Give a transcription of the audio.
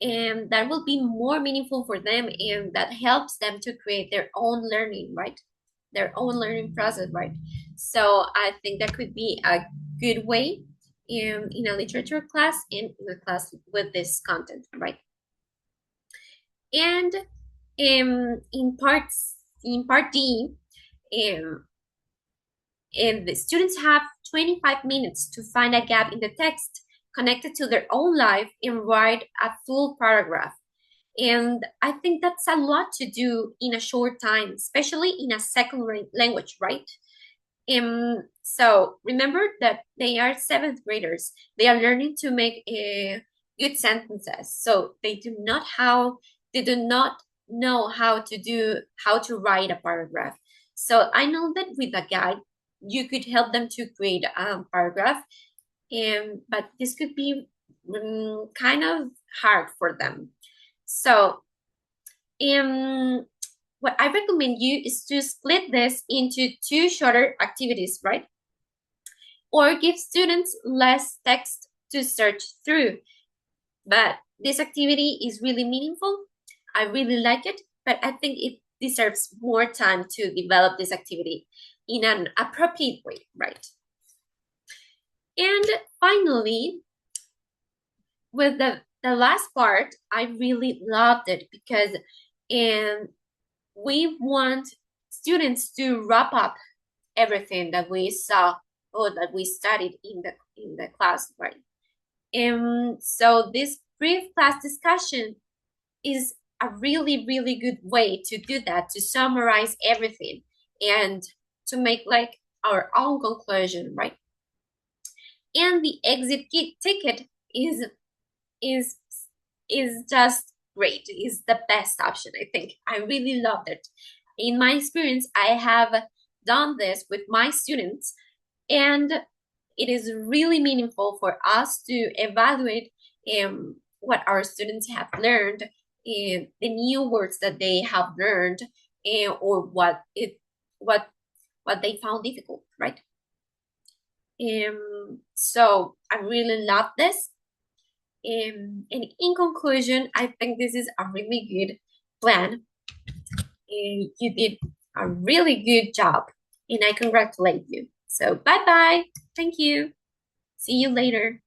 and that will be more meaningful for them, and that helps them to create their own learning, right? Their own learning process, right? So I think that could be a good way in a literature class, in a class with this content, right? And in part D, um, and the students have 25 minutes to find a gap in the text connected to their own life and write a full paragraph. And I think that's a lot to do in a short time, especially in a second language, right? So remember that they are seventh graders. They are learning to make good sentences. So they do not know how to write a paragraph. So I know that with a guide, you could help them to create a paragraph, but this could be kind of hard for them. So what I recommend you is to split this into two shorter activities, right? Or give students less text to search through. But this activity is really meaningful. I really like it, but I think it deserves more time to develop this activity in an appropriate way, right? And finally, with the last part, I really loved it because we want students to wrap up everything that we saw or that we studied in the class, right? So this brief class discussion is a really, really good way to do that, to summarize everything and to make like our own conclusion, right? And the exit ticket is is is just great. Is the best option, I think. I really loved it. In my experience, I have done this with my students, and it is really meaningful for us to evaluate what our students have learned, the new words that they have learned, or what what they found difficult, right? So I really love this. And in conclusion, I think this is a really good plan. You did a really good job, and I congratulate you. So bye bye. Thank you. See you later.